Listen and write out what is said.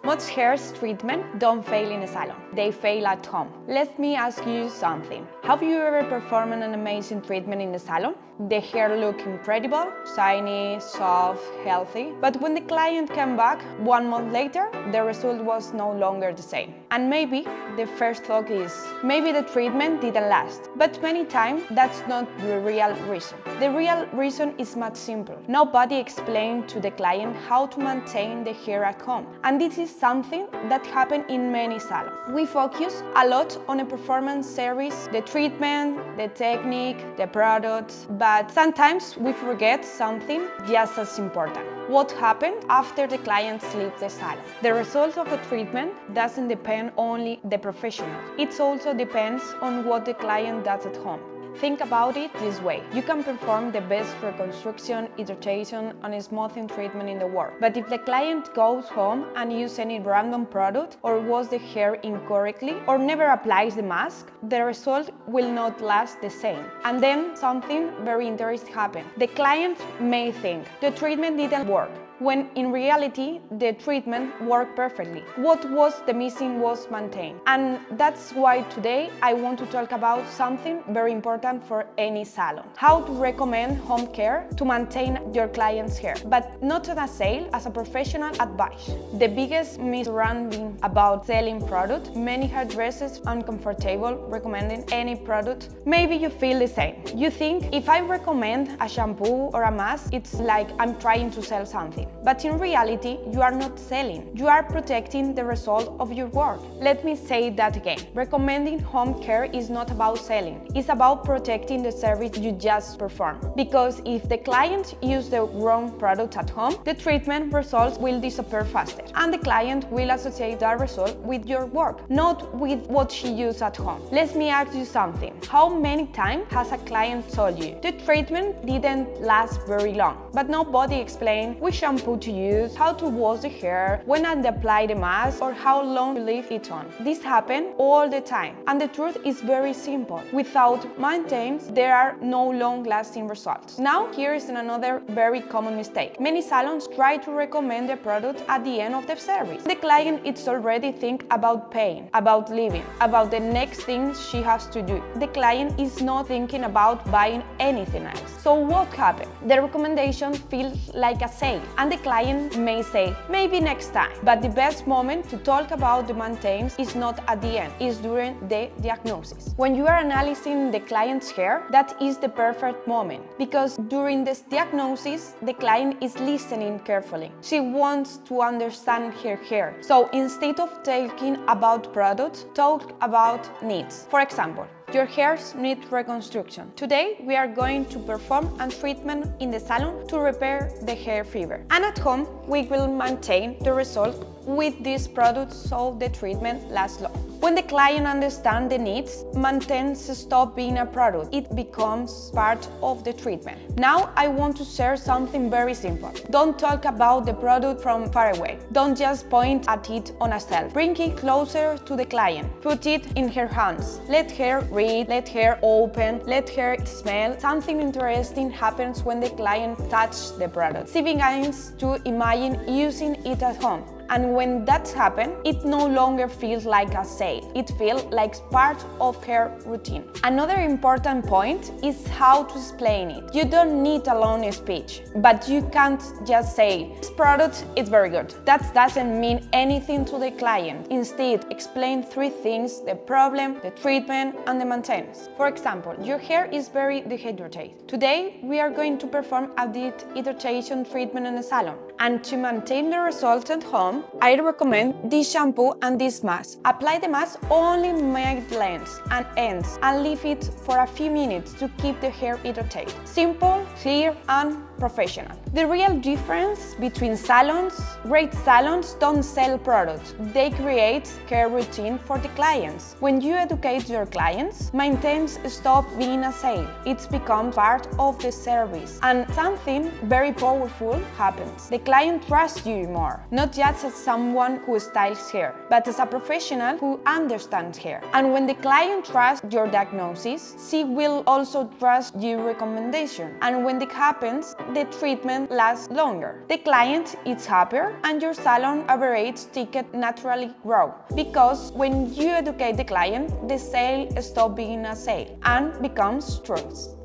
Most hair treatment don't fail in a salon, they fail at home. Let me ask you something. Have you ever performed an amazing treatment in the salon? The hair looked incredible, shiny, soft, healthy. But when the client came back 1 month later, the result was no longer the same. And maybe the first thought is, maybe the treatment didn't last. But many times, that's not the real reason. The real reason is much simpler. Nobody explained to the client how to maintain the hair at home. And this is something that happens in many salons. We focus a lot on a performance series, the treatment, the technique, the products, but sometimes we forget something just as important. What happened after the client leaves the salon? The result of the treatment doesn't depend only on the professional. It also depends on what the client does at home. Think about it this way. You can perform the best reconstruction, hydration, and smoothing treatment in the world. But if the client goes home and uses any random product, or washes the hair incorrectly, or never applies the mask, the result will not last the same. And then something very interesting happens. The client may think the treatment didn't work, when in reality, the treatment worked perfectly. What was the missing was maintained. And that's why today I want to talk about something very important for any salon. How to recommend home care to maintain your client's hair, but not as a sale, as a professional advice. The biggest misunderstanding about selling products, many hairdressers are uncomfortable recommending any product. Maybe you feel the same. You think, if I recommend a shampoo or a mask, it's like I'm trying to sell something. But in reality, you are not selling. You are protecting the result of your work. Let me say that again. Recommending home care is not about selling. It's about protecting the service you just performed. Because if the client uses the wrong product at home, the treatment results will disappear faster. And the client will associate that result with your work, not with what she used at home. Let me ask you something. How many times has a client told you the treatment didn't last very long, but nobody explained which shampoo to use, how to wash the hair, when and apply the mask, or how long to leave it on? This happens all the time. And the truth is very simple. Without maintenance, there are no long-lasting results. Now, here is another very common mistake. Many salons try to recommend the product at the end of the service. The client is already thinking about paying, about leaving, about the next thing she has to do. The client is not thinking about buying anything else. So what happened? The recommendation feels like a sale, and the client may say, maybe next time. But the best moment to talk about the maintenance is not at the end, it's during the diagnosis. When you are analyzing the client's hair, that is the perfect moment, because during this diagnosis, the client is listening carefully. She wants to understand her hair. So instead of talking about products, talk about needs. For example, your hairs need reconstruction. Today, we are going to perform a treatment in the salon to repair the hair fiber. And at home, we will maintain the result with these products so the treatment lasts long. When the client understands the needs, maintenance stops being a product. It becomes part of the treatment. Now, I want to share something very simple. Don't talk about the product from far away. Don't just point at it on a shelf. Bring it closer to the client. Put it in her hands. Let her read, let her open, let her smell. Something interesting happens when the client touches the product. She begins to imagine using it at home. And when that happens, it no longer feels like a sale. It feels like part of her routine. Another important point is how to explain it. You don't need a long speech, but you can't just say, this product is very good. That doesn't mean anything to the client. Instead, explain 3 things: the problem, the treatment, and the maintenance. For example, your hair is very dehydrated. Today, we are going to perform a dehydration treatment in the salon. And to maintain the result at home, I recommend this shampoo and this mask. Apply the mask only mid-length and ends and leave it for a few minutes to keep the hair hydrated. Simple, clear, and professional. The real difference between salons, great salons don't sell products. They create care routine for the clients. When you educate your clients, maintenance stops being a sale. It becomes part of the service. And something very powerful happens. The client trusts you more, not just as someone who styles hair, but as a professional who understands hair. And when the client trusts your diagnosis, she will also trust your recommendation. And when that happens, the treatment lasts longer. The client is happier and your salon average ticket naturally grow. Because when you educate the client, the sale stops being a sale and becomes trust.